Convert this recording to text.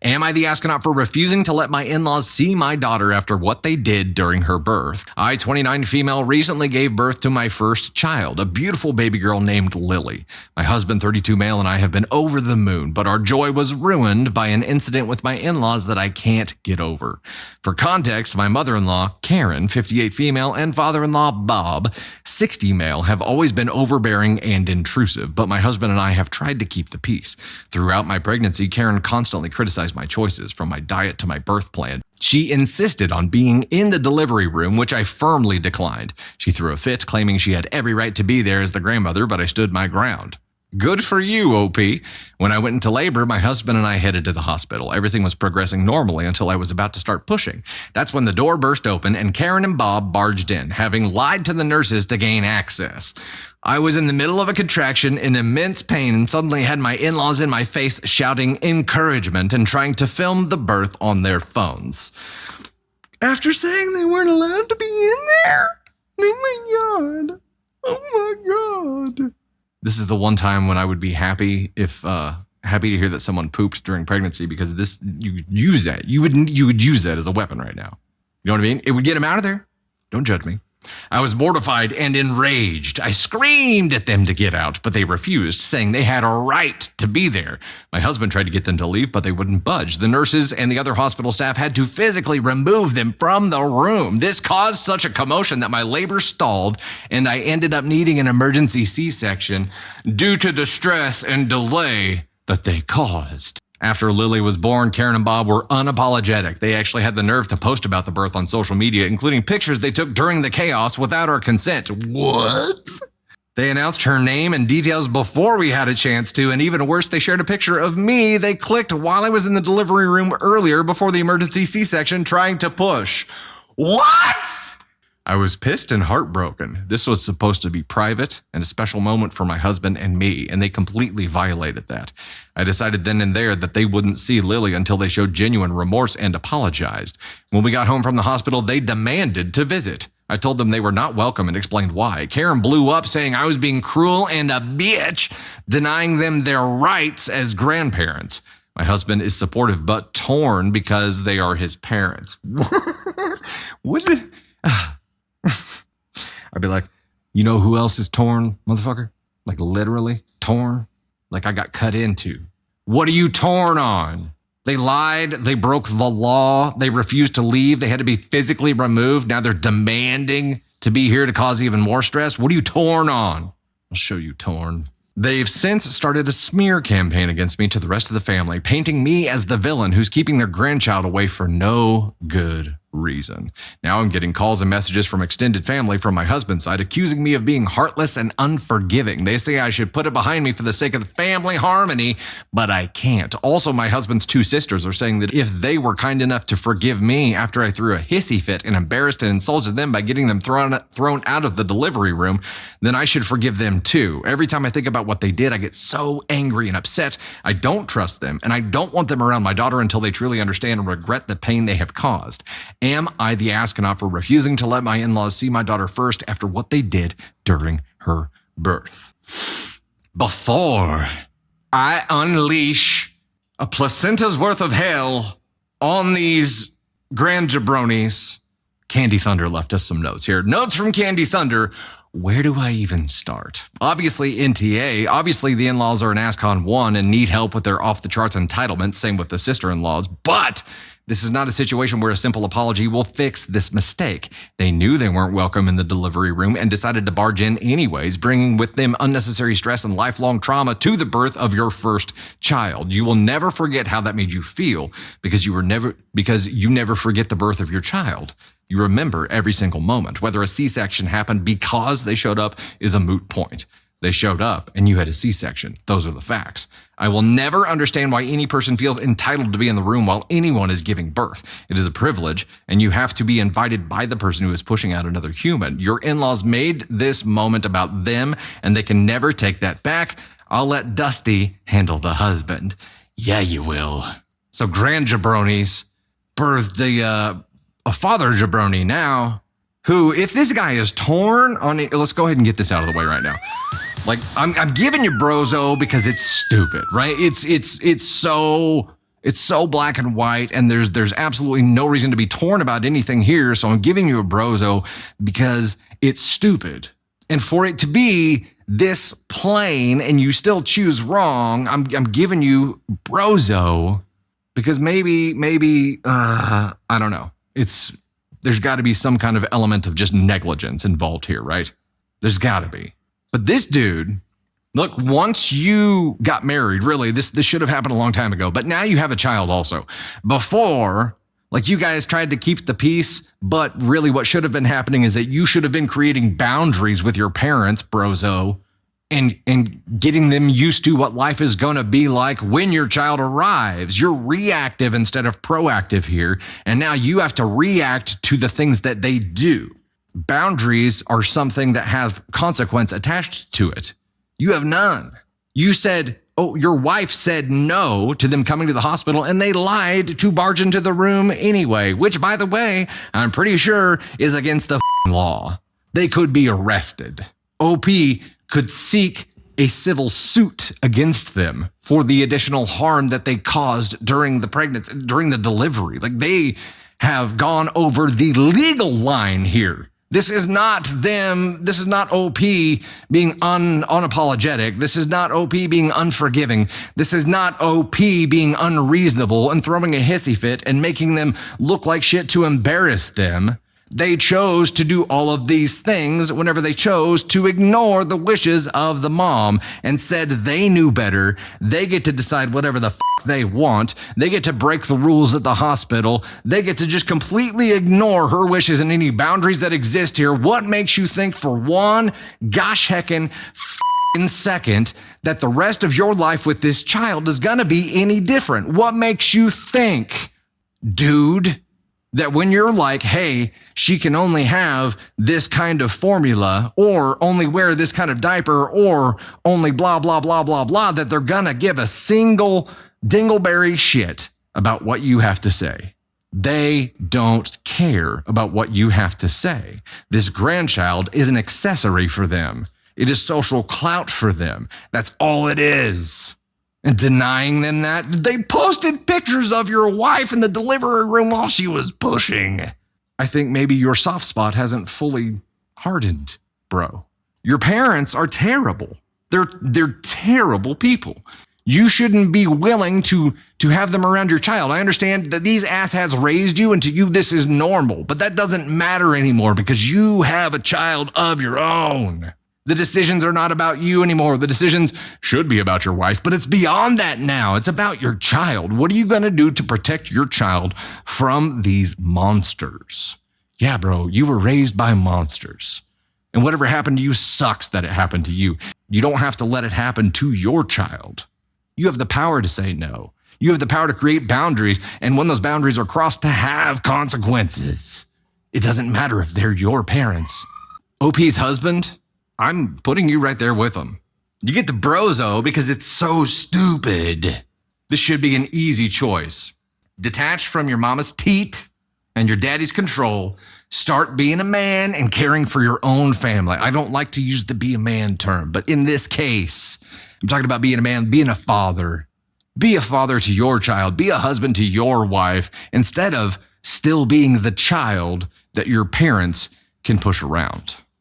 Am I the astronaut for refusing to let my in-laws see my daughter after what they did during her birth? I, 29 female, recently gave birth to my first child, a beautiful baby girl named Lily. My husband, 32 male, and I have been over the moon, but our joy was ruined by an incident with my in-laws that I can't get over. For context, my mother-in-law, Karen, 58 female, and father-in-law, Bob, 60 male, have always been overbearing and intrusive, but my husband and I have tried to keep the peace. Throughout my pregnancy, Karen constantly criticized my choices, from my diet to my birth plan. She insisted on being in the delivery room, which I firmly declined. She threw a fit, claiming she had every right to be there as the grandmother, but I stood my ground. Good for you, OP. When I went into labor, my husband and I headed to the hospital. Everything was progressing normally until I was about to start pushing. That's when the door burst open and Karen and Bob barged in, having lied to the nurses to gain access. I was in the middle of a contraction in immense pain and suddenly had my in-laws in my face shouting encouragement and trying to film the birth on their phones. After saying they weren't allowed to be in there? Oh my God. Oh my God. This is the one time when I would be happy happy to hear that someone pooped during pregnancy, because you would use that. You would use that as a weapon right now. You know what I mean? It would get him out of there. Don't judge me. I was mortified and enraged. I screamed at them to get out, but they refused, saying they had a right to be there. My husband tried to get them to leave, but they wouldn't budge. The nurses and the other hospital staff had to physically remove them from the room. This caused such a commotion that my labor stalled, and I ended up needing an emergency C-section due to the stress and delay that they caused. After Lily was born, Karen and Bob were unapologetic. They actually had the nerve to post about the birth on social media, including pictures they took during the chaos without our consent. What? They announced her name and details before we had a chance to, and even worse, they shared a picture of me they clicked while I was in the delivery room earlier before the emergency C-section trying to push. What? I was pissed and heartbroken. This was supposed to be private and a special moment for my husband and me, and they completely violated that. I decided then and there that they wouldn't see Lily until they showed genuine remorse and apologized. When we got home from the hospital, they demanded to visit. I told them they were not welcome and explained why. Karen blew up, saying I was being cruel and a bitch, denying them their rights as grandparents. My husband is supportive but torn because they are his parents. What did... I'd be like, you know who else is torn, motherfucker? Like literally torn? Like I got cut into. What are you torn on? They lied. They broke the law. They refused to leave. They had to be physically removed. Now they're demanding to be here to cause even more stress. What are you torn on? I'll show you torn. They've since started a smear campaign against me to the rest of the family, painting me as the villain who's keeping their grandchild away for no good reason. Now I'm getting calls and messages from extended family from my husband's side accusing me of being heartless and unforgiving. They say I should put it behind me for the sake of the family harmony, but I can't. Also, my husband's two sisters are saying that if they were kind enough to forgive me after I threw a hissy fit and embarrassed and insulted them by getting them thrown out of the delivery room, then I should forgive them too. Every time I think about what they did, I get so angry and upset. I don't trust them, and I don't want them around my daughter until they truly understand and regret the pain they have caused. Am I the astronaut for refusing to let my in-laws see my daughter first after what they did during her birth? Before I unleash a placenta's worth of hell on these grand jabronis, Candy Thunder left us some notes here. Notes from Candy Thunder. Where do I even start? Obviously, NTA. Obviously, the in-laws are an ASCON 1 and need help with their off-the-charts entitlement. Same with the sister-in-laws. But this is not a situation where a simple apology will fix this mistake. They knew they weren't welcome in the delivery room and decided to barge in anyways, bringing with them unnecessary stress and lifelong trauma to the birth of your first child. You will never forget how that made you feel because you never forget the birth of your child. You remember every single moment. Whether a C-section happened because they showed up is a moot point. They showed up and you had a C-section. Those are the facts. I will never understand why any person feels entitled to be in the room while anyone is giving birth. It is a privilege, and you have to be invited by the person who is pushing out another human. Your in-laws made this moment about them, and they can never take that back. I'll let Dusty handle the husband. Yeah, you will. So grand jabronis birthed a father jabroni now, who, if this guy is torn on it, let's go ahead and get this out of the way right now. Like, I'm giving you brozo because it's stupid, right? It's so It's so black and white, and there's absolutely no reason to be torn about anything here. So I'm giving you a brozo because it's stupid. And for it to be this plain and you still choose wrong, I'm giving you brozo because maybe I don't know. There's got to be some kind of element of just negligence involved here, right? There's got to be. But this dude, look, once you got married, really, this should have happened a long time ago, but now you have a child also. Before, like, you guys tried to keep the peace, but really what should have been happening is that you should have been creating boundaries with your parents, brozo, and getting them used to what life is going to be like when your child arrives. You're reactive instead of proactive here, and now you have to react to the things that they do. Boundaries are something that have consequence attached to it. You have none. You said, your wife said no to them coming to the hospital, and they lied to barge into the room anyway, which, by the way, I'm pretty sure is against the law. They could be arrested. OP could seek a civil suit against them for the additional harm that they caused during the pregnancy, during the delivery. Like, they have gone over the legal line here. This is not them. This is not OP being unapologetic. This is not OP being unforgiving. This is not OP being unreasonable and throwing a hissy fit and making them look like shit to embarrass them. They chose to do all of these things whenever they chose to ignore the wishes of the mom and said they knew better. They get to decide whatever the they want. They get to break the rules at the hospital. They get to just completely ignore her wishes and any boundaries that exist here. What makes you think for one gosh heckin' second that the rest of your life with this child is gonna be any different? What makes you think, dude, that when you're like, hey, she can only have this kind of formula or only wear this kind of diaper or only blah, blah, blah, blah, blah, that they're gonna give a single dingleberry shit about what you have to say? They don't care about what you have to say. This grandchild is an accessory for them. It is social clout for them. That's all it is. And denying them that, they posted pictures of your wife in the delivery room while she was pushing. I think maybe your soft spot hasn't fully hardened, bro. Your parents are terrible. They're terrible people. You shouldn't be willing to have them around your child. I understand that these asshats raised you, and to you this is normal, but that doesn't matter anymore because you have a child of your own. The decisions are not about you anymore. The decisions should be about your wife, but it's beyond that now. It's about your child. What are you going to do to protect your child from these monsters? Yeah, bro, you were raised by monsters. And whatever happened to you sucks that it happened to you. You don't have to let it happen to your child. You have the power to say no. You have the power to create boundaries, and when those boundaries are crossed, to have consequences. It doesn't matter if they're your parents. OP's husband, I'm putting you right there with him. You get the brozo because it's so stupid. This should be an easy choice. Detach from your mama's teat and your daddy's control. Start being a man and caring for your own family. I don't like to use the be a man term, but in this case, I'm talking about being a man, being a father. Be a father to your child. Be a husband to your wife instead of still being the child that your parents can push around.